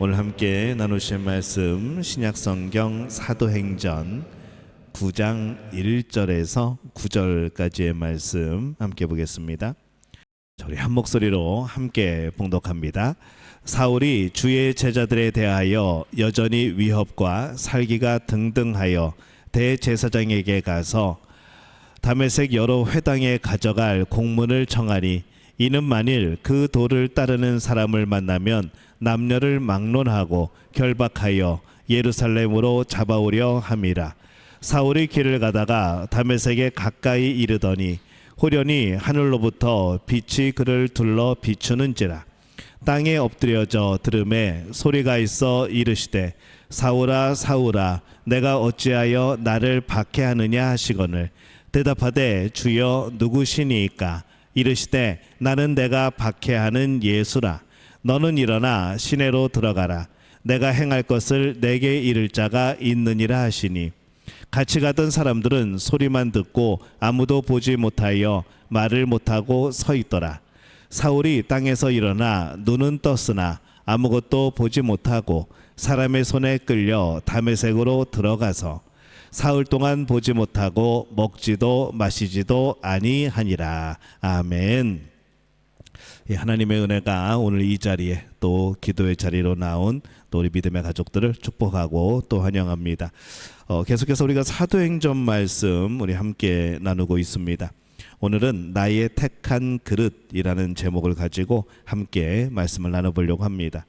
오늘 함께 나누실 말씀 신약성경 사도행전 9장 1절에서 9절까지의 말씀 함께 보겠습니다. 우리 한 목소리로 함께 봉독합니다. 사울이 주의 제자들에 대하여 여전히 위협과 살기가 등등하여 대제사장에게 가서 다메섹 여러 회당에 가져갈 공문을 청하니 이는 만일 그 도를 따르는 사람을 만나면 남녀를 막론하고 결박하여 예루살렘으로 잡아오려 함이라. 사울이 길을 가다가 다메섹에 가까이 이르더니 호련히 하늘로부터 빛이 그를 둘러 비추는지라. 땅에 엎드려져 들음에 소리가 있어 이르시되 사울아 사울아 내가 어찌하여 나를 박해하느냐 하시거늘 대답하되 주여 누구시니이까. 이르시되 나는 내가 박해하는 예수라. 너는 일어나 시내로 들어가라. 내가 행할 것을 내게 이를 자가 있느니라 하시니 같이 가던 사람들은 소리만 듣고 아무도 보지 못하여 말을 못하고 서 있더라. 사울이 땅에서 일어나 눈은 떴으나 아무것도 보지 못하고 사람의 손에 끌려 다메섹으로 들어가서 사흘 동안 보지 못하고 먹지도 마시지도 아니하니라. 아멘. 하나님의 은혜가 오늘 이 자리에 또 기도의 자리로 나온 또 우리 믿음의 가족들을 축복하고 또 환영합니다. 계속해서 우리가 사도행전 말씀 우리 함께 나누고 있습니다. 오늘은 나의 택한 그릇이라는 제목을 가지고 함께 말씀을 나눠보려고 합니다.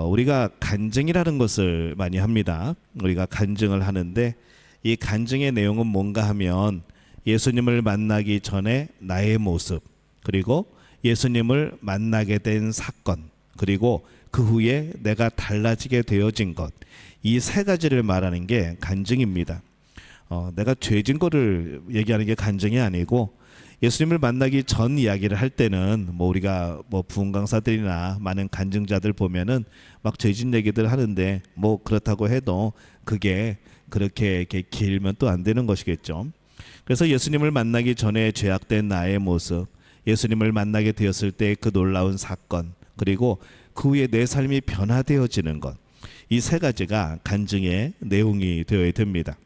우리가 간증이라는 것을 많이 합니다. 우리가 간증을 하는데 이 간증의 내용은 뭔가 하면 예수님을 만나기 전에 나의 모습, 그리고 예수님을 만나게 된 사건, 그리고 그 후에 내가 달라지게 되어진 것, 이 세 가지를 말하는 게 간증입니다. 내가 죄진 거를 얘기하는 게 간증이 아니고 예수님을 만나기 전 이야기를 할 때는 우리가 부흥 강사들이나 많은 간증자들 보면은 막 죄진 얘기들 하는데 그렇다고 해도 그게 그렇게 이렇게 길면 또 안 되는 것이겠죠. 그래서 예수님을 만나기 전에 죄악된 나의 모습, 예수님을 만나게 되었을 때 그 놀라운 사건, 그리고 그 후에 내 삶이 변화되어지는 것, 이 세 가지가 간증의 내용이 되어야 됩니다.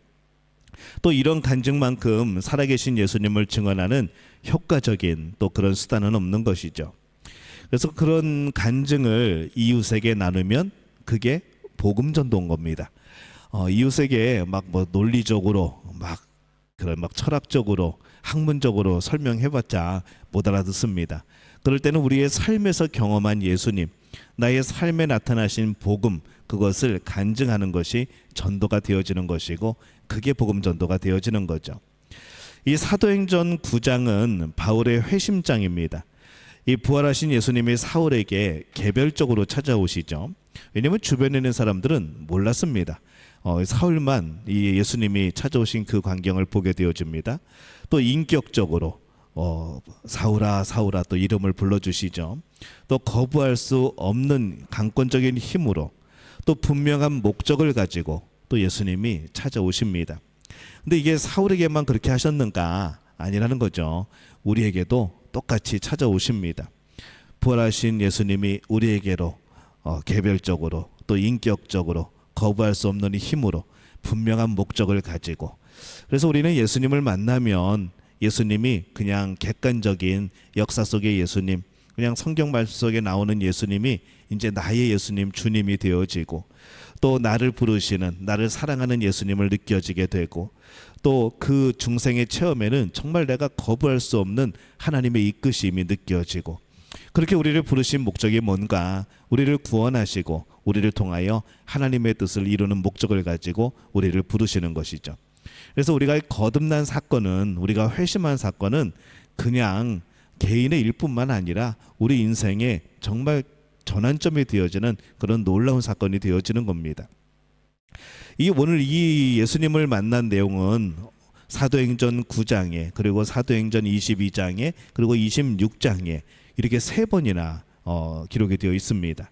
또 이런 간증만큼 살아계신 예수님을 증언하는 효과적인 또 그런 수단은 없는 것이죠. 그래서 그런 간증을 이웃에게 나누면 그게 복음 전도인 겁니다. 이웃에게 논리적으로 그런 철학적으로 학문적으로 설명해봤자 못 알아듣습니다. 그럴 때는 우리의 삶에서 경험한 예수님, 나의 삶에 나타나신 복음, 그것을 간증하는 것이 전도가 되어지는 것이고 그게 복음 전도가 되어지는 거죠. 이 사도행전 9장은 바울의 회심장입니다. 이 부활하신 예수님이 사울에게 개별적으로 찾아오시죠. 왜냐하면 주변에 있는 사람들은 몰랐습니다. 사울만 이 예수님이 찾아오신 그 광경을 보게 되어집니다. 또 인격적으로 사울아 사울아 또 이름을 불러주시죠. 또 거부할 수 없는 강권적인 힘으로 또 분명한 목적을 가지고 또 예수님이 찾아오십니다. 근데 이게 사울에게만 그렇게 하셨는가? 아니라는 거죠. 우리에게도 똑같이 찾아오십니다. 부활하신 예수님이 우리에게로 개별적으로 또 인격적으로 거부할 수 없는 힘으로 분명한 목적을 가지고, 그래서 우리는 예수님을 만나면 예수님이 그냥 객관적인 역사 속의 예수님, 그냥 성경 말씀 속에 나오는 예수님이 이제 나의 예수님, 주님이 되어지고, 또 나를 부르시는, 나를 사랑하는 예수님을 느껴지게 되고, 또 그 중생의 체험에는 정말 내가 거부할 수 없는 하나님의 이끄심이 느껴지고, 그렇게 우리를 부르신 목적이 뭔가, 우리를 구원하시고 우리를 통하여 하나님의 뜻을 이루는 목적을 가지고 우리를 부르시는 것이죠. 그래서 우리가 거듭난 사건은, 우리가 회심한 사건은 그냥 개인의 일뿐만 아니라 우리 인생에 정말 전환점이 되어지는 그런 놀라운 사건이 되어지는 겁니다. 오늘 이 예수님을 만난 내용은 사도행전 9장에, 그리고 사도행전 22장에, 그리고 26장에 이렇게 3번이나 기록이 되어 있습니다.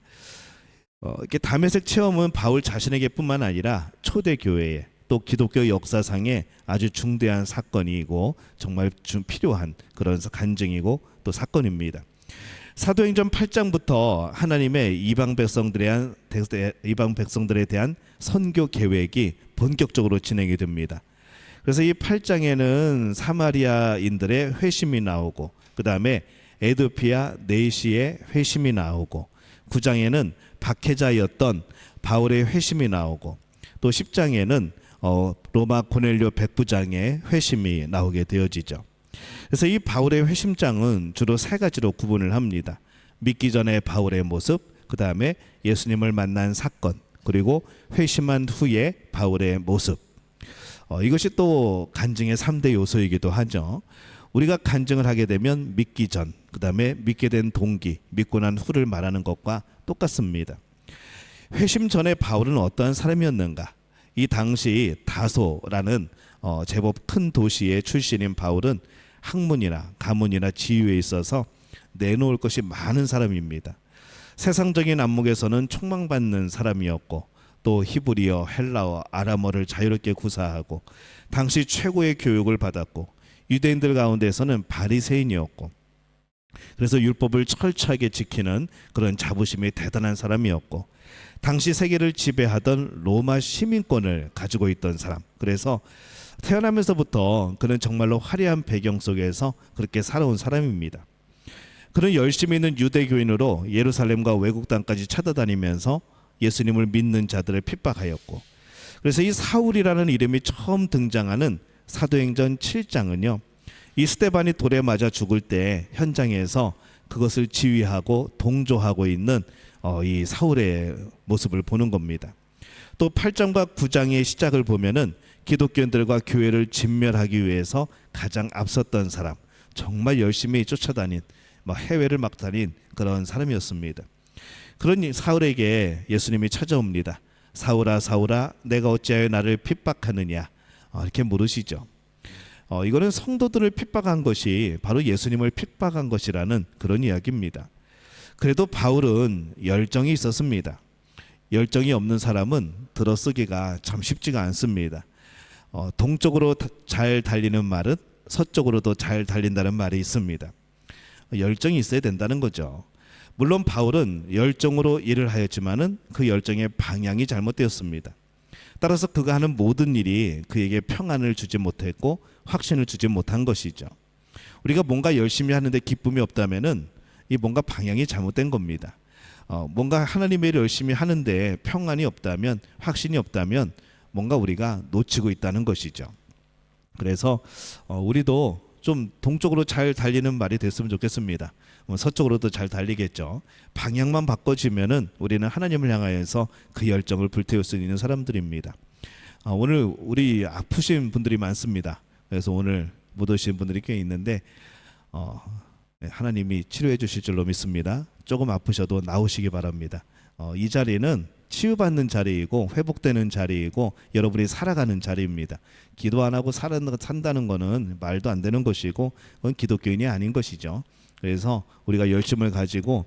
이렇게 다메섹 체험은 바울 자신에게뿐만 아니라 초대 교회에, 또 기독교 역사상에 아주 중대한 사건이고 정말 좀 필요한 그런 간증이고 또 사건입니다. 사도행전 8장부터 하나님의 이방 백성들에 대한 선교 계획이 본격적으로 진행이 됩니다. 그래서 이 8장에는 사마리아인들의 회심이 나오고, 그 다음에 에도피아 네시의 회심이 나오고, 9장에는 박해자였던 바울의 회심이 나오고, 또 10장에는 로마 고넬료 백부장의 회심이 나오게 되어지죠. 그래서 이 바울의 회심장은 주로 세 가지로 구분을 합니다. 믿기 전에 바울의 모습, 그 다음에 예수님을 만난 사건, 그리고 회심한 후에 바울의 모습. 이것이 또 간증의 3대 요소이기도 하죠. 우리가 간증을 하게 되면 믿기 전, 그 다음에 믿게 된 동기, 믿고 난 후를 말하는 것과 똑같습니다. 회심 전에 바울은 어떠한 사람이었는가? 이 당시 다소라는 제법 큰 도시의 출신인 바울은 학문이나 가문이나 지위에 있어서 내놓을 것이 많은 사람입니다. 세상적인 안목에서는 촉망받는 사람이었고, 또 히브리어, 헬라어, 아람어를 자유롭게 구사하고 당시 최고의 교육을 받았고, 유대인들 가운데서는 바리새인이었고, 그래서 율법을 철저하게 지키는 그런 자부심이 대단한 사람이었고, 당시 세계를 지배하던 로마 시민권을 가지고 있던 사람. 그래서 태어나면서부터 그는 정말로 화려한 배경 속에서 그렇게 살아온 사람입니다. 그는 열심히 있는 유대교인으로 예루살렘과 외국 땅까지 찾아다니면서 예수님을 믿는 자들을 핍박하였고, 그래서 이 사울이라는 이름이 처음 등장하는 사도행전 7장은요, 이 스데반이 돌에 맞아 죽을 때 현장에서 그것을 지휘하고 동조하고 있는 이 사울의 모습을 보는 겁니다. 또 8장과 9장의 시작을 보면은 기독교인들과 교회를 진멸하기 위해서 가장 앞섰던 사람, 정말 열심히 쫓아다닌, 해외를 막 다닌 그런 사람이었습니다. 그런 사울에게 예수님이 찾아옵니다. 사울아 사울아 내가 어찌하여 나를 핍박하느냐, 이렇게 물으시죠. 이거는 성도들을 핍박한 것이 바로 예수님을 핍박한 것이라는 그런 이야기입니다. 그래도 바울은 열정이 있었습니다. 열정이 없는 사람은 들어쓰기가 참 쉽지가 않습니다. 동쪽으로 잘 달리는 말은 서쪽으로도 잘 달린다는 말이 있습니다. 열정이 있어야 된다는 거죠. 물론 바울은 열정으로 일을 하였지만은 그 열정의 방향이 잘못되었습니다. 따라서 그가 하는 모든 일이 그에게 평안을 주지 못했고 확신을 주지 못한 것이죠. 우리가 뭔가 열심히 하는데 기쁨이 없다면은 이 뭔가 방향이 잘못된 겁니다. 뭔가 하나님의 일을 열심히 하는데 평안이 없다면, 확신이 없다면 뭔가 우리가 놓치고 있다는 것이죠. 그래서 우리도 좀 동쪽으로 잘 달리는 말이 됐으면 좋겠습니다. 서쪽으로도 잘 달리겠죠. 방향만 바꿔지면은 우리는 하나님을 향하여서 그 열정을 불태울 수 있는 사람들입니다. 오늘 우리 아프신 분들이 많습니다. 그래서 오늘 못 오신 분들이 꽤 있는데 하나님이 치료해 주실 줄로 믿습니다. 조금 아프셔도 나오시기 바랍니다. 이 자리는 치유받는 자리이고 회복되는 자리이고 여러분이 살아가는 자리입니다. 기도 안 하고 산다는 거는 말도 안 되는 것이고 그건 기독교인이 아닌 것이죠. 그래서 우리가 열심을 가지고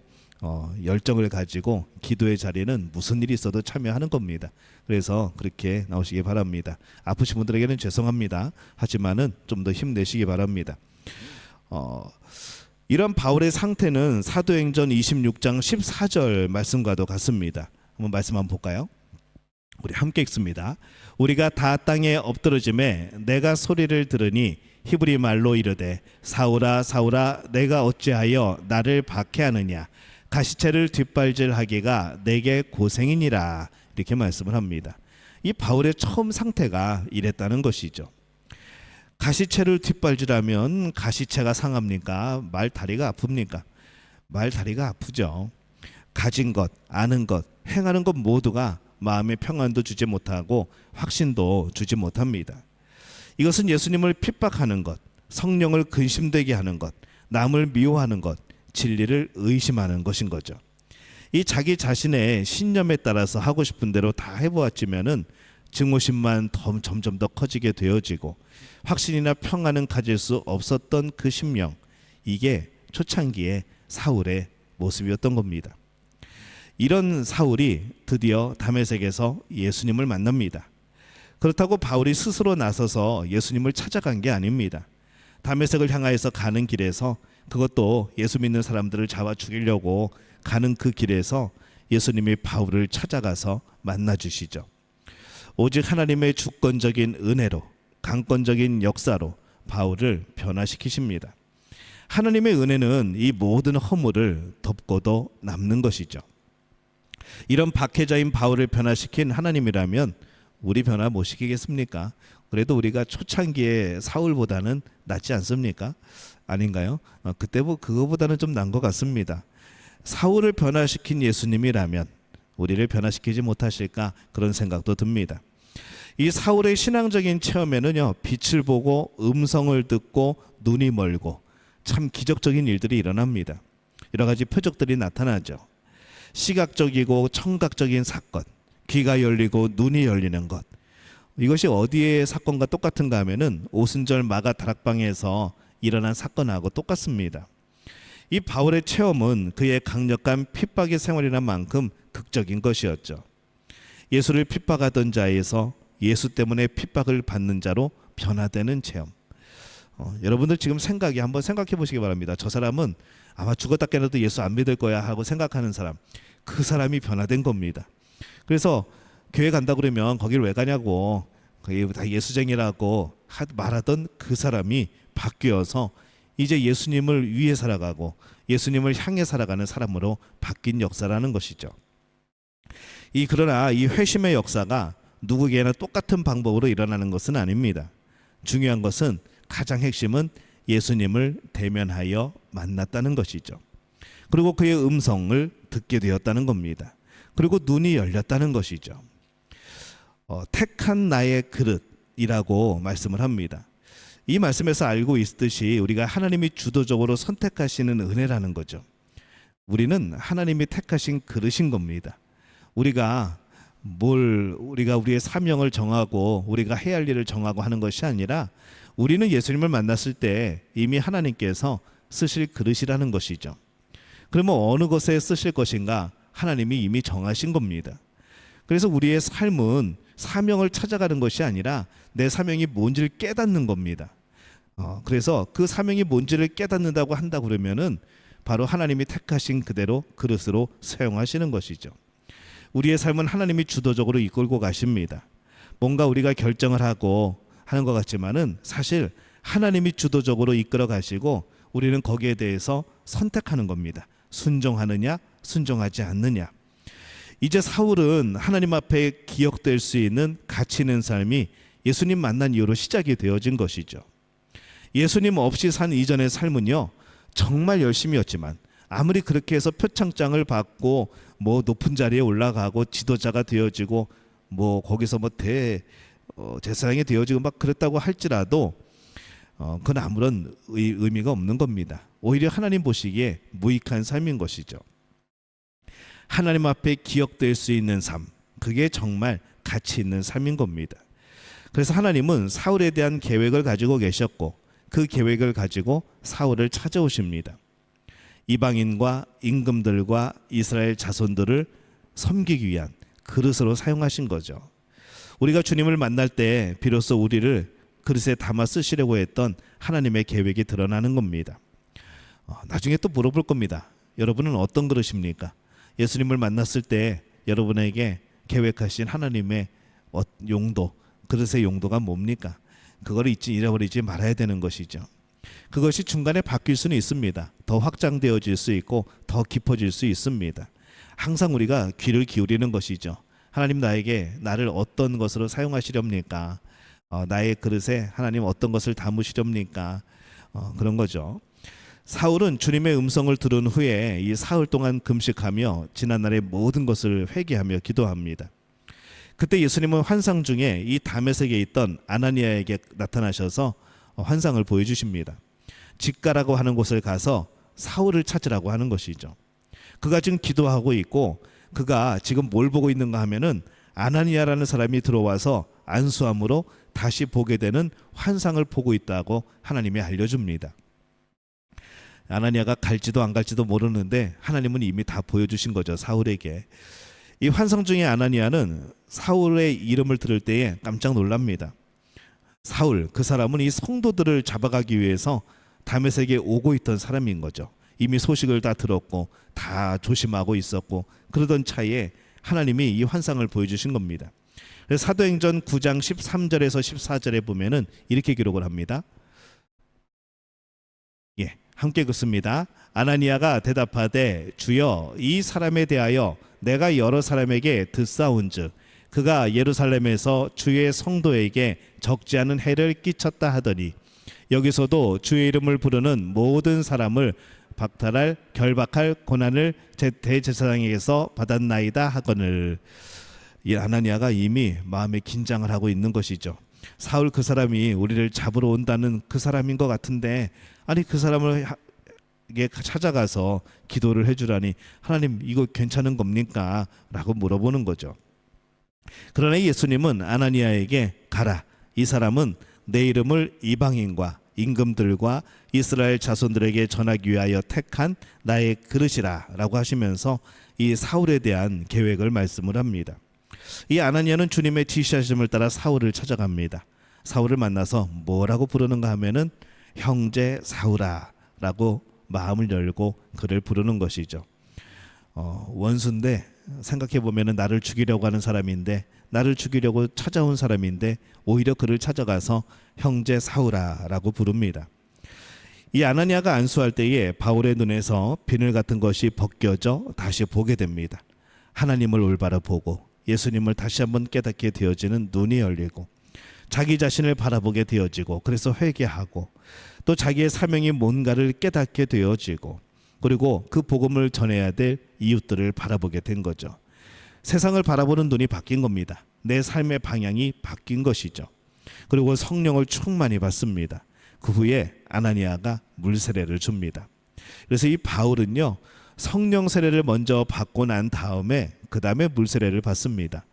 열정을 가지고 기도의 자리는 무슨 일이 있어도 참여하는 겁니다. 그래서 그렇게 나오시기 바랍니다. 아프신 분들에게는 죄송합니다. 하지만은 좀 더 힘내시기 바랍니다. 이런 바울의 상태는 사도행전 26장 14절 말씀과도 같습니다. 한번 말씀 한번 볼까요? 우리 함께 읽습니다. 우리가 다 땅에 엎드러짐에 내가 소리를 들으니 히브리 말로 이르되 사울아 사울아 내가 어찌하여 나를 박해하느냐, 가시체를 뒷발질하기가 내게 고생이니라, 이렇게 말씀을 합니다. 이 바울의 처음 상태가 이랬다는 것이죠. 가시체를 뒷발질하면 가시체가 상합니까? 말 다리가 아픕니까? 말 다리가 아프죠. 가진 것, 아는 것, 행하는 것 모두가 마음의 평안도 주지 못하고 확신도 주지 못합니다. 이것은 예수님을 핍박하는 것, 성령을 근심되게 하는 것, 남을 미워하는 것, 진리를 의심하는 것인 거죠. 이 자기 자신의 신념에 따라서 하고 싶은 대로 다 해보았지만은 증오심만 점점 더 커지게 되어지고 확신이나 평안은 가질 수 없었던 그 심령, 이게 초창기의 사울의 모습이었던 겁니다. 이런 사울이 드디어 다메섹에서 예수님을 만납니다. 그렇다고 바울이 스스로 나서서 예수님을 찾아간 게 아닙니다. 다메섹을 향하여서 가는 길에서 그것도 예수 믿는 사람들을 잡아 죽이려고 가는 그 길에서 예수님이 바울을 찾아가서 만나 주시죠. 오직 하나님의 주권적인 은혜로, 강권적인 역사로 바울을 변화시키십니다. 하나님의 은혜는 이 모든 허물을 덮고도 남는 것이죠. 이런 박해자인 바울을 변화시킨 하나님이라면 우리 변화 못 시키겠습니까? 그래도 우리가 초창기에 사울보다는 낫지 않습니까? 아닌가요? 그때 그거보다는 좀 난 것 같습니다. 사울을 변화시킨 예수님이라면 우리를 변화시키지 못하실까 그런 생각도 듭니다. 이 사울의 신앙적인 체험에는요, 빛을 보고 음성을 듣고 눈이 멀고 참 기적적인 일들이 일어납니다. 여러 가지 표적들이 나타나죠. 시각적이고 청각적인 사건, 귀가 열리고 눈이 열리는 것. 이것이 어디의 사건과 똑같은가 하면은 오순절 마가 다락방에서 일어난 사건하고 똑같습니다. 이 바울의 체험은 그의 강력한 핍박의 생활이란 만큼 극적인 것이었죠. 예수를 핍박하던 자에서 예수 때문에 핍박을 받는 자로 변화되는 체험. 여러분들 지금 한번 생각해 보시기 바랍니다. 저 사람은 아마 죽었다 깨어나도 예수 안 믿을 거야 하고 생각하는 사람, 그 사람이 변화된 겁니다. 그래서 교회 간다 그러면 거길 왜 가냐고, 거기 다 예수쟁이라고 말하던 그 사람이 바뀌어서 이제 예수님을 위해 살아가고 예수님을 향해 살아가는 사람으로 바뀐 역사라는 것이죠. 그러나 이 회심의 역사가 누구에게나 똑같은 방법으로 일어나는 것은 아닙니다. 중요한 것은, 가장 핵심은 예수님을 대면하여 만났다는 것이죠. 그리고 그의 음성을 듣게 되었다는 겁니다. 그리고 눈이 열렸다는 것이죠. 택한 나의 그릇이라고 말씀을 합니다. 이 말씀에서 알고 있듯이 우리가 하나님이 주도적으로 선택하시는 은혜라는 거죠. 우리는 하나님이 택하신 그릇인 겁니다. 우리가 우리의 사명을 정하고 우리가 해야 할 일을 정하고 하는 것이 아니라 우리는 예수님을 만났을 때 이미 하나님께서 쓰실 그릇이라는 것이죠. 그러면 어느 것에 쓰실 것인가 하나님이 이미 정하신 겁니다. 그래서 우리의 삶은 사명을 찾아가는 것이 아니라 내 사명이 뭔지를 깨닫는 겁니다. 그래서 그 사명이 뭔지를 깨닫는다고 한다 그러면은 바로 하나님이 택하신 그대로 그릇으로 사용하시는 것이죠. 우리의 삶은 하나님이 주도적으로 이끌고 가십니다. 뭔가 우리가 결정을 하고 하는 것 같지만은 사실 하나님이 주도적으로 이끌어 가시고 우리는 거기에 대해서 선택하는 겁니다. 순종하느냐, 순종하지 않느냐. 이제 사울은 하나님 앞에 기억될 수 있는 가치 있는 삶이 예수님 만난 이후로 시작이 되어진 것이죠. 예수님 없이 산 이전의 삶은요, 정말 열심이었지만 아무리 그렇게 해서 표창장을 받고 높은 자리에 올라가고 지도자가 되어지고 거기서 대사장이 되어지고 막 그랬다고 할지라도 그건 아무런 의미가 없는 겁니다. 오히려 하나님 보시기에 무익한 삶인 것이죠. 하나님 앞에 기억될 수 있는 삶, 그게 정말 가치 있는 삶인 겁니다. 그래서 하나님은 사울에 대한 계획을 가지고 계셨고 그 계획을 가지고 사울을 찾아오십니다. 이방인과 임금들과 이스라엘 자손들을 섬기기 위한 그릇으로 사용하신 거죠. 우리가 주님을 만날 때 비로소 우리를 그릇에 담아 쓰시려고 했던 하나님의 계획이 드러나는 겁니다. 나중에 또 물어볼 겁니다. 여러분은 어떤 그릇입니까? 예수님을 만났을 때 여러분에게 계획하신 하나님의 용도, 그릇의 용도가 뭡니까? 그걸 잃어버리지 말아야 되는 것이죠. 그것이 중간에 바뀔 수는 있습니다. 더 확장되어질 수 있고 더 깊어질 수 있습니다. 항상 우리가 귀를 기울이는 것이죠. 하나님 나를 어떤 것으로 사용하시렵니까? 나의 그릇에 하나님 어떤 것을 담으시렵니까? 그런 거죠. 사울은 주님의 음성을 들은 후에 이 사흘 동안 금식하며 지난날의 모든 것을 회개하며 기도합니다. 그때 예수님은 환상 중에 이 다메섹에 있던 아나니아에게 나타나셔서 환상을 보여주십니다. 직가라고 하는 곳을 가서 사울을 찾으라고 하는 것이죠. 그가 지금 기도하고 있고 그가 지금 뭘 보고 있는가 하면은 아나니아라는 사람이 들어와서 안수함으로 다시 보게 되는 환상을 보고 있다고 하나님이 알려줍니다. 아나니아가 갈지도 안 갈지도 모르는데 하나님은 이미 다 보여주신 거죠, 사울에게. 이 환상 중에 아나니아는 사울의 이름을 들을 때에 깜짝 놀랍니다. 사울, 그 사람은 이 성도들을 잡아가기 위해서 다메섹에 오고 있던 사람인 거죠. 이미 소식을 다 들었고 다 조심하고 있었고 그러던 차에 하나님이 이 환상을 보여주신 겁니다. 그래서 사도행전 9장 13절에서 14절에 보면은 이렇게 기록을 합니다. 함께 읽습니다. 아나니아가 대답하되 주여 이 사람에 대하여 내가 여러 사람에게 듣사온즉 그가 예루살렘에서 주의 성도에게 적지 않은 해를 끼쳤다 하더니 여기서도 주의 이름을 부르는 모든 사람을 박탈할 결박할 고난을 대제사장에게서 받았나이다 하거늘. 이 아나니아가 이미 마음에 긴장을 하고 있는 것이죠. 사울 그 사람이 우리를 잡으러 온다는 그 사람인 것 같은데 아니 그 사람을 찾아가서 기도를 해주라니 하나님 이거 괜찮은 겁니까? 라고 물어보는 거죠. 그러나 예수님은 아나니아에게 가라. 이 사람은 내 이름을 이방인과 임금들과 이스라엘 자손들에게 전하기 위하여 택한 나의 그릇이라 라고 하시면서 이 사울에 대한 계획을 말씀을 합니다. 이 아나니아는 주님의 지시하심을 따라 사울을 찾아갑니다. 사울을 만나서 뭐라고 부르는가 하면은 형제 사울아 라고 마음을 열고 그를 부르는 것이죠. 원수인데 생각해 보면은 나를 죽이려고 하는 사람인데 나를 죽이려고 찾아온 사람인데 오히려 그를 찾아가서 형제 사울아 라고 부릅니다. 이 아나니아가 안수할 때에 바울의 눈에서 비늘 같은 것이 벗겨져 다시 보게 됩니다. 하나님을 올바로 보고 예수님을 다시 한번 깨닫게 되어지는 눈이 열리고 자기 자신을 바라보게 되어지고 그래서 회개하고 또 자기의 사명이 뭔가를 깨닫게 되어지고 그리고 그 복음을 전해야 될 이웃들을 바라보게 된 거죠. 세상을 바라보는 눈이 바뀐 겁니다. 내 삶의 방향이 바뀐 것이죠. 그리고 성령을 충만히 받습니다. 그 후에 아나니아가 물세례를 줍니다. 그래서 이 바울은요 성령 세례를 먼저 받고 난 다음에 그 다음에 물세례를 받습니다.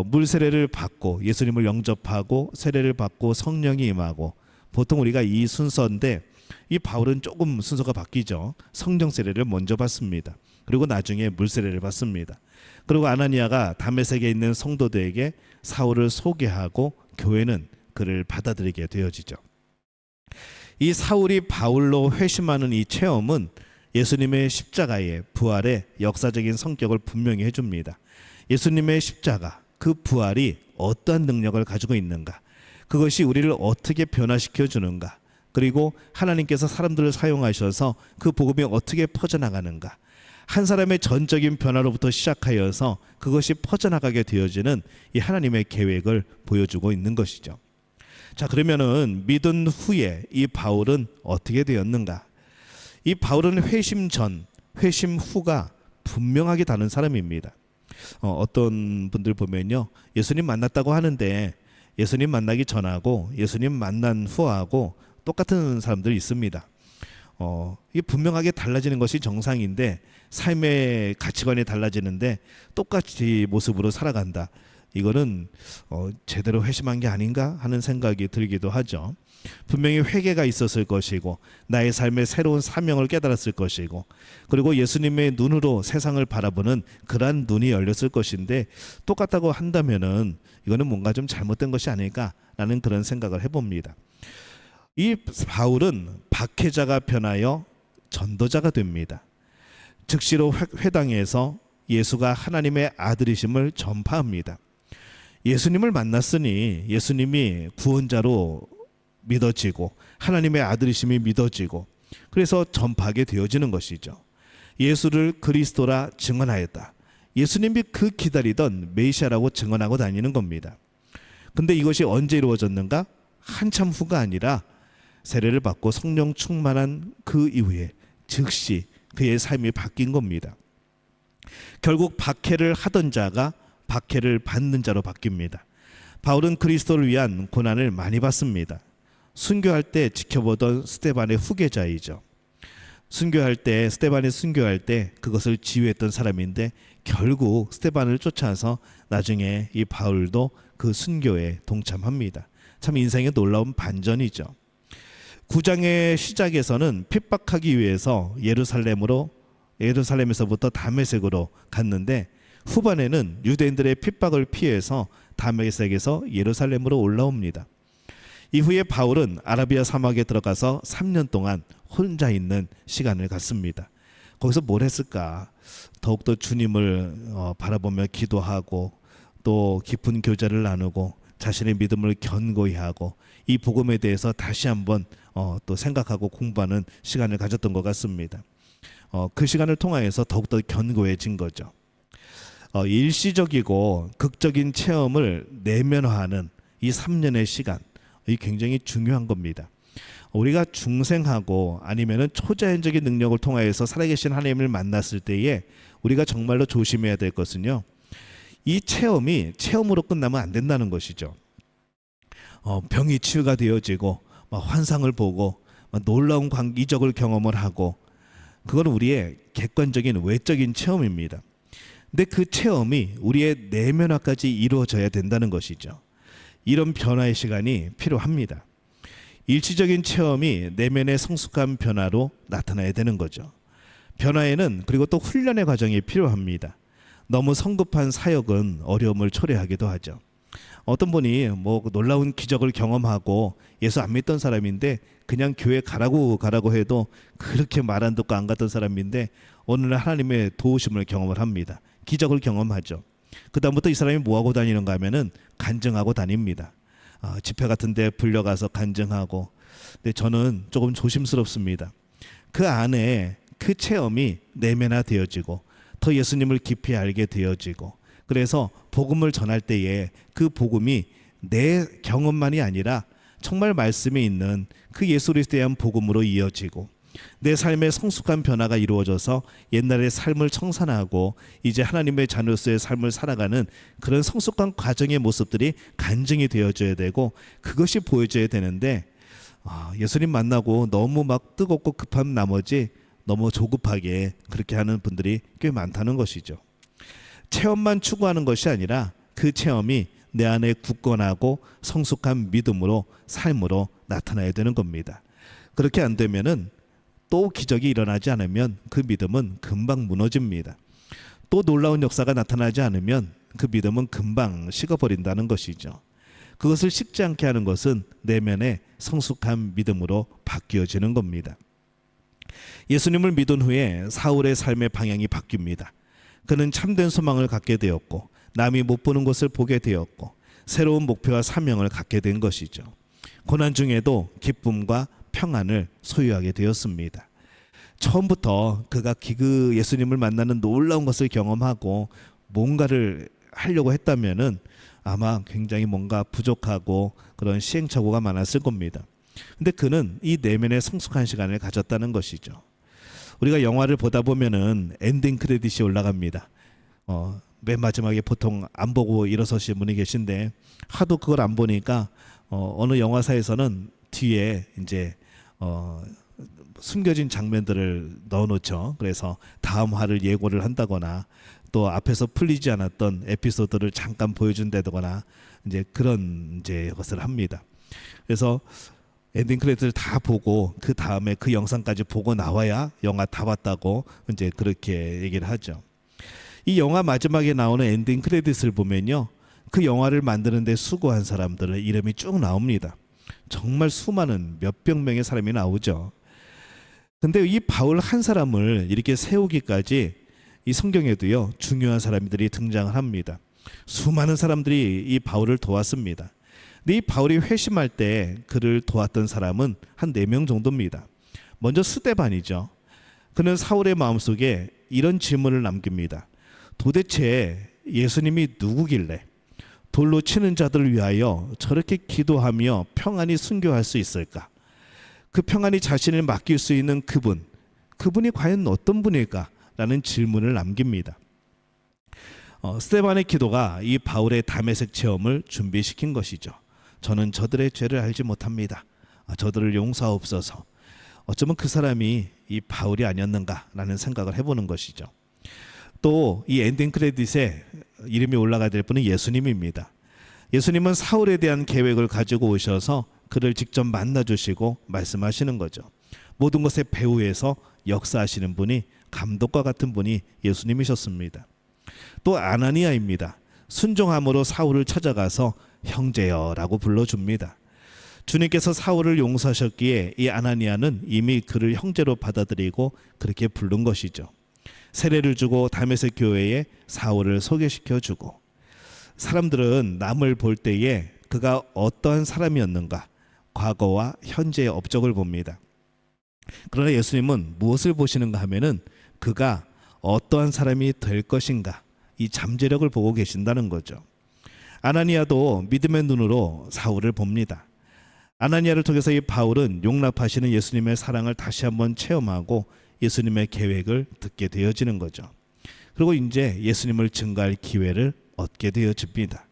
물세례를 받고 예수님을 영접하고 세례를 받고 성령이 임하고 보통 우리가 이 순서인데 이 바울은 조금 순서가 바뀌죠. 성령 세례를 먼저 받습니다. 그리고 나중에 물세례를 받습니다. 그리고 아나니아가 다메섹에 있는 성도들에게 사울을 소개하고 교회는 그를 받아들이게 되어지죠. 이 사울이 바울로 회심하는 이 체험은 예수님의 십자가의 부활의 역사적인 성격을 분명히 해줍니다. 예수님의 십자가, 그 부활이 어떠한 능력을 가지고 있는가, 그것이 우리를 어떻게 변화시켜 주는가, 그리고 하나님께서 사람들을 사용하셔서 그 복음이 어떻게 퍼져나가는가, 한 사람의 전적인 변화로부터 시작하여서 그것이 퍼져나가게 되어지는 이 하나님의 계획을 보여주고 있는 것이죠. 자, 그러면은 믿은 후에 이 바울은 어떻게 되었는가? 이 바울은 회심 전, 회심 후가 분명하게 다른 사람입니다. 어떤 분들 보면요, 예수님 만났다고 하는데 예수님 만나기 전하고 예수님 만난 후하고 똑같은 사람들이 있습니다. 이게 분명하게 달라지는 것이 정상인데 삶의 가치관이 달라지는데 똑같이 모습으로 살아간다. 이거는 제대로 회심한 게 아닌가 하는 생각이 들기도 하죠. 분명히 회개가 있었을 것이고 나의 삶의 새로운 사명을 깨달았을 것이고 그리고 예수님의 눈으로 세상을 바라보는 그러한 눈이 열렸을 것인데 똑같다고 한다면은 이거는 뭔가 좀 잘못된 것이 아닐까라는 그런 생각을 해봅니다. 이 바울은 박해자가 변하여 전도자가 됩니다. 즉시로 회당에서 예수가 하나님의 아들이심을 전파합니다. 예수님을 만났으니 예수님이 구원자로 믿어지고 하나님의 아들이심이 믿어지고 그래서 전파하게 되어지는 것이죠. 예수를 그리스도라 증언하였다. 예수님이 그 기다리던 메시아라고 증언하고 다니는 겁니다. 근데 이것이 언제 이루어졌는가? 한참 후가 아니라 세례를 받고 성령 충만한 그 이후에 즉시 그의 삶이 바뀐 겁니다. 결국 박해를 하던 자가 박해를 받는 자로 바뀝니다. 바울은 그리스도를 위한 고난을 많이 받습니다. 순교할 때 지켜보던 스데반의 후계자이죠. 스데반이 순교할 때 그것을 지휘했던 사람인데 결국 스데반을 쫓아서 나중에 이 바울도 그 순교에 동참합니다. 참 인생의 놀라운 반전이죠. 9장의 시작에서는 핍박하기 위해서 예루살렘에서부터 다메섹으로 갔는데 후반에는 유대인들의 핍박을 피해서 다메섹에서 예루살렘으로 올라옵니다. 이후에 바울은 아라비아 사막에 들어가서 3년 동안 혼자 있는 시간을 갖습니다. 거기서 뭘 했을까? 더욱더 주님을 바라보며 기도하고 또 깊은 교제를 나누고 자신의 믿음을 견고히 하고 이 복음에 대해서 다시 한번 또 생각하고 공부하는 시간을 가졌던 것 같습니다. 그 시간을 통하여서 더욱더 견고해진 거죠. 일시적이고 극적인 체험을 내면화하는 이 3년의 시간, 이 굉장히 중요한 겁니다. 우리가 중생하고 아니면은 초자연적인 능력을 통하여서 살아계신 하나님을 만났을 때에 우리가 정말로 조심해야 될 것은요, 이 체험이 체험으로 끝나면 안 된다는 것이죠. 병이 치유가 되어지고 환상을 보고 놀라운 이적을 경험을 하고, 그건 우리의 객관적인 외적인 체험입니다. 근데 그 체험이 우리의 내면화까지 이루어져야 된다는 것이죠. 이런 변화의 시간이 필요합니다. 일시적인 체험이 내면의 성숙한 변화로 나타나야 되는 거죠. 변화에는 그리고 또 훈련의 과정이 필요합니다. 너무 성급한 사역은 어려움을 초래하기도 하죠. 어떤 분이 놀라운 기적을 경험하고 예수 안 믿던 사람인데 그냥 교회 가라고 해도 그렇게 말 안 듣고 안 갔던 사람인데 어느 날 하나님의 도우심을 경험을 합니다. 기적을 경험하죠. 그 다음부터 이 사람이 뭐하고 다니는가 하면은 간증하고 다닙니다. 집회 같은 데 불려가서 간증하고. 근데 저는 조금 조심스럽습니다. 그 안에 그 체험이 내면화되어지고 더 예수님을 깊이 알게 되어지고, 그래서 복음을 전할 때에 그 복음이 내 경험만이 아니라 정말 말씀에 있는 그 예수 그리스도에 대한 복음으로 이어지고, 내 삶의 성숙한 변화가 이루어져서 옛날의 삶을 청산하고 이제 하나님의 자녀로서의 삶을 살아가는 그런 성숙한 과정의 모습들이 간증이 되어져야 되고, 그것이 보여져야 되는데 예수님 만나고 너무 막 뜨겁고 급한 나머지 너무 조급하게 그렇게 하는 분들이 꽤 많다는 것이죠. 체험만 추구하는 것이 아니라 그 체험이 내 안에 굳건하고 성숙한 믿음으로, 삶으로 나타나야 되는 겁니다. 그렇게 안 되면은 또 기적이 일어나지 않으면 그 믿음은 금방 무너집니다. 또 놀라운 역사가 나타나지 않으면 그 믿음은 금방 식어버린다는 것이죠. 그것을 식지 않게 하는 것은 내면의 성숙한 믿음으로 바뀌어지는 겁니다. 예수님을 믿은 후에 사울의 삶의 방향이 바뀝니다. 그는 참된 소망을 갖게 되었고 남이 못 보는 것을 보게 되었고 새로운 목표와 사명을 갖게 된 것이죠. 고난 중에도 기쁨과 평안을 소유하게 되었습니다. 처음부터 그가 예수님을 만나는 놀라운 것을 경험하고 뭔가를 하려고 했다면은 아마 굉장히 뭔가 부족하고 그런 시행착오가 많았을 겁니다. 근데 그는 이 내면의 성숙한 시간을 가졌다는 것이죠. 우리가 영화를 보다 보면은 엔딩 크레딧이 올라갑니다. 맨 마지막에 보통 안 보고 일어서신 분이 계신데 하도 그걸 안 보니까 어느 영화사에서는 뒤에 이제 숨겨진 장면들을 넣어놓죠. 그래서 다음 화를 예고를 한다거나 또 앞에서 풀리지 않았던 에피소드를 잠깐 보여준다거나 이제 그런 것을 합니다. 그래서 엔딩 크레딧을 다 보고 그 다음에 그 영상까지 보고 나와야 영화 다 봤다고 이제 그렇게 얘기를 하죠. 이 영화 마지막에 나오는 엔딩 크레딧을 보면요, 그 영화를 만드는데 수고한 사람들의 이름이 쭉 나옵니다. 정말 수많은 몇백 명의 사람이 나오죠. 근데 이 바울 한 사람을 이렇게 세우기까지 이 성경에도요 중요한 사람들이 등장을 합니다. 수많은 사람들이 이 바울을 도왔습니다. 근데 이 바울이 회심할 때 그를 도왔던 사람은 한 4명 정도입니다. 먼저 스데반이죠. 그는 사울의 마음속에 이런 질문을 남깁니다. 도대체 예수님이 누구길래 돌로 치는 자들을 위하여 저렇게 기도하며 평안히 순교할 수 있을까? 그 평안히 자신을 맡길 수 있는 그분이 과연 어떤 분일까? 라는 질문을 남깁니다. 스데반의 기도가 이 바울의 다메섹 체험을 준비시킨 것이죠. 저는 저들의 죄를 알지 못합니다. 저들을 용서하옵소서. 어쩌면 그 사람이 이 바울이 아니었는가라는 생각을 해보는 것이죠. 또 이 엔딩 크레딧에 이름이 올라가야 될 분은 예수님입니다. 예수님은 사울에 대한 계획을 가지고 오셔서 그를 직접 만나주시고 말씀하시는 거죠. 모든 것의 배후에서 역사하시는 분이, 감독과 같은 분이 예수님이셨습니다. 또 아나니아입니다. 순종함으로 사울을 찾아가서 형제여라고 불러줍니다. 주님께서 사울을 용서하셨기에 이 아나니아는 이미 그를 형제로 받아들이고 그렇게 부른 것이죠. 세례를 주고 다메섹 교회에 사울을 소개시켜 주고, 사람들은 남을 볼 때에 그가 어떠한 사람이었는가, 과거와 현재의 업적을 봅니다. 그러나 예수님은 무엇을 보시는가 하면은 그가 어떠한 사람이 될 것인가, 이 잠재력을 보고 계신다는 거죠. 아나니아도 믿음의 눈으로 사울을 봅니다. 아나니아를 통해서 이 바울은 용납하시는 예수님의 사랑을 다시 한번 체험하고 예수님의 계획을 듣게 되어지는 거죠. 그리고 이제 예수님을 증거할 기회를 얻게 되어집니다.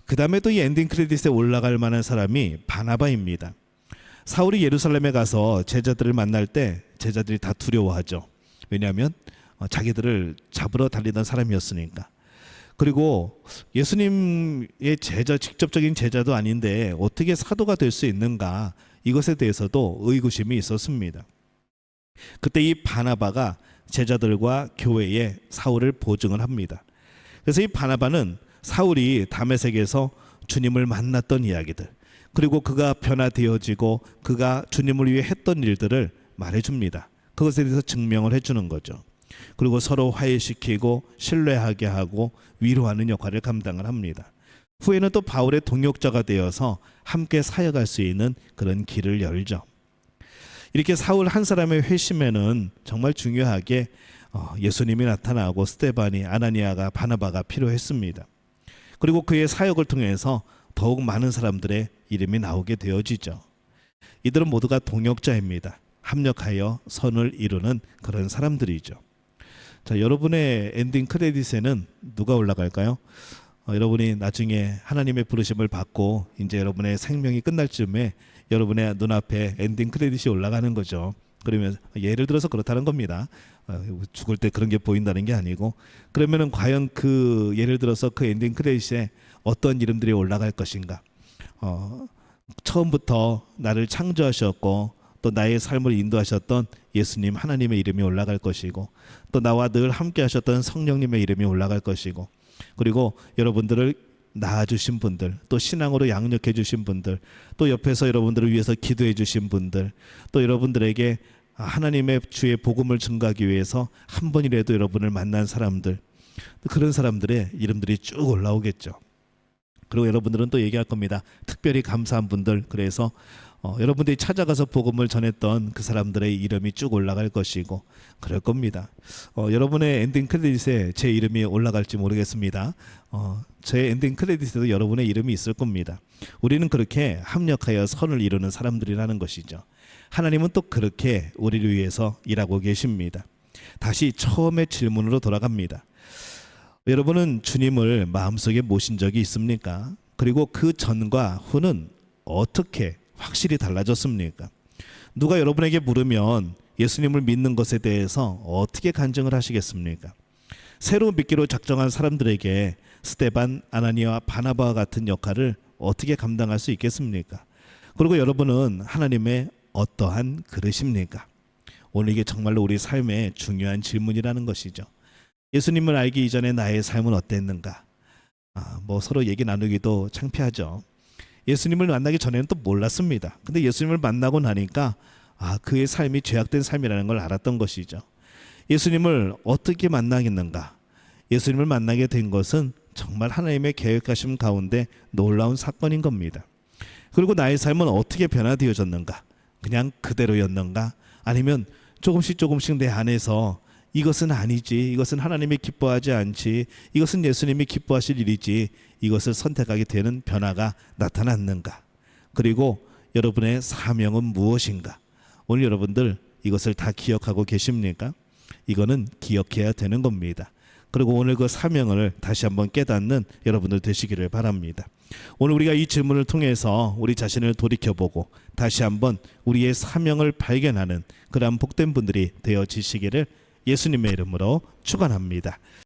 그 다음에 또 이 엔딩 크레딧에 올라갈 만한 사람이 바나바입니다. 사울이 예루살렘에 가서 제자들을 만날 때 제자들이 다 두려워하죠. 왜냐하면 자기들을 잡으러 달리던 사람이었으니까. 그리고 예수님의 제자, 직접적인 제자도 아닌데 어떻게 사도가 될 수 있는가, 이것에 대해서도 의구심이 있었습니다. 그때 이 바나바가 제자들과 교회에 사울을 보증을 합니다. 그래서 이 바나바는 사울이 다메섹에서 주님을 만났던 이야기들, 그리고 그가 변화되어지고 그가 주님을 위해 했던 일들을 말해줍니다. 그것에 대해서 증명을 해주는 거죠. 그리고 서로 화해시키고 신뢰하게 하고 위로하는 역할을 감당을 합니다. 후에는 또 바울의 동역자가 되어서 함께 사역할 수 있는 그런 길을 열죠. 이렇게 사울 한 사람의 회심에는 정말 중요하게 예수님이 나타나고 스데반이, 아나니아가, 바나바가 필요했습니다. 그리고 그의 사역을 통해서 더욱 많은 사람들의 이름이 나오게 되어지죠. 이들은 모두가 동역자입니다. 합력하여 선을 이루는 그런 사람들이죠. 자, 여러분의 엔딩 크레딧에는 누가 올라갈까요? 여러분이 나중에 하나님의 부르심을 받고 이제 여러분의 생명이 끝날 즈음에 여러분의 눈앞에 엔딩 크레딧이 올라가는 거죠. 그러면 예를 들어서 그렇다는 겁니다. 죽을 때 그런 게 보인다는 게 아니고, 그러면은 과연 그 예를 들어서 그 엔딩 크레딧에 어떤 이름들이 올라갈 것인가? 처음부터 나를 창조하셨고 또 나의 삶을 인도하셨던 예수님 하나님의 이름이 올라갈 것이고, 또 나와 늘 함께 하셨던 성령님의 이름이 올라갈 것이고, 그리고 여러분들을 낳아주신 분들, 또 신앙으로 양육해 주신 분들, 또 옆에서 여러분들을 위해서 기도해 주신 분들, 또 여러분들에게 하나님의 주의 복음을 증거하기 위해서 한 번이라도 여러분을 만난 사람들, 그런 사람들의 이름들이 쭉 올라오겠죠. 그리고 여러분들은 또 얘기할 겁니다. 특별히 감사한 분들, 그래서 여러분들이 찾아가서 복음을 전했던 그 사람들의 이름이 쭉 올라갈 것이고 그럴 겁니다. 여러분의 엔딩 크레딧에 제 이름이 올라갈지 모르겠습니다. 제 엔딩 크레딧에도 여러분의 이름이 있을 겁니다. 우리는 그렇게 합력하여 선을 이루는 사람들이라는 것이죠. 하나님은 또 그렇게 우리를 위해서 일하고 계십니다. 다시 처음의 질문으로 돌아갑니다. 여러분은 주님을 마음속에 모신 적이 있습니까? 그리고 그 전과 후는 어떻게 확실히 달라졌습니까? 누가 여러분에게 물으면 예수님을 믿는 것에 대해서 어떻게 간증을 하시겠습니까? 새로 믿기로 작정한 사람들에게 스데반, 아나니아와 바나바와 같은 역할을 어떻게 감당할 수 있겠습니까? 그리고 여러분은 하나님의 어떠한 그릇입니까? 오늘 이게 정말로 우리 삶의 중요한 질문이라는 것이죠. 예수님을 알기 이전에 나의 삶은 어땠는가? 서로 얘기 나누기도 창피하죠. 예수님을 만나기 전에는 또 몰랐습니다. 근데 예수님을 만나고 나니까 그의 삶이 죄악된 삶이라는 걸 알았던 것이죠. 예수님을 어떻게 만나겠는가? 예수님을 만나게 된 것은 정말 하나님의 계획하심 가운데 놀라운 사건인 겁니다. 그리고 나의 삶은 어떻게 변화되어졌는가? 그냥 그대로였는가? 아니면 조금씩 내 안에서 이것은 아니지, 이것은 하나님이 기뻐하지 않지, 이것은 예수님이 기뻐하실 일이지, 이것을 선택하게 되는 변화가 나타났는가? 그리고 여러분의 사명은 무엇인가? 오늘 여러분들 이것을 다 기억하고 계십니까? 이거는 기억해야 되는 겁니다. 그리고 오늘 그 사명을 다시 한번 깨닫는 여러분들 되시기를 바랍니다. 오늘 우리가 이 질문을 통해서 우리 자신을 돌이켜보고 다시 한번 우리의 사명을 발견하는 그러한 복된 분들이 되어지시기를 예수님의 이름으로 축원합니다.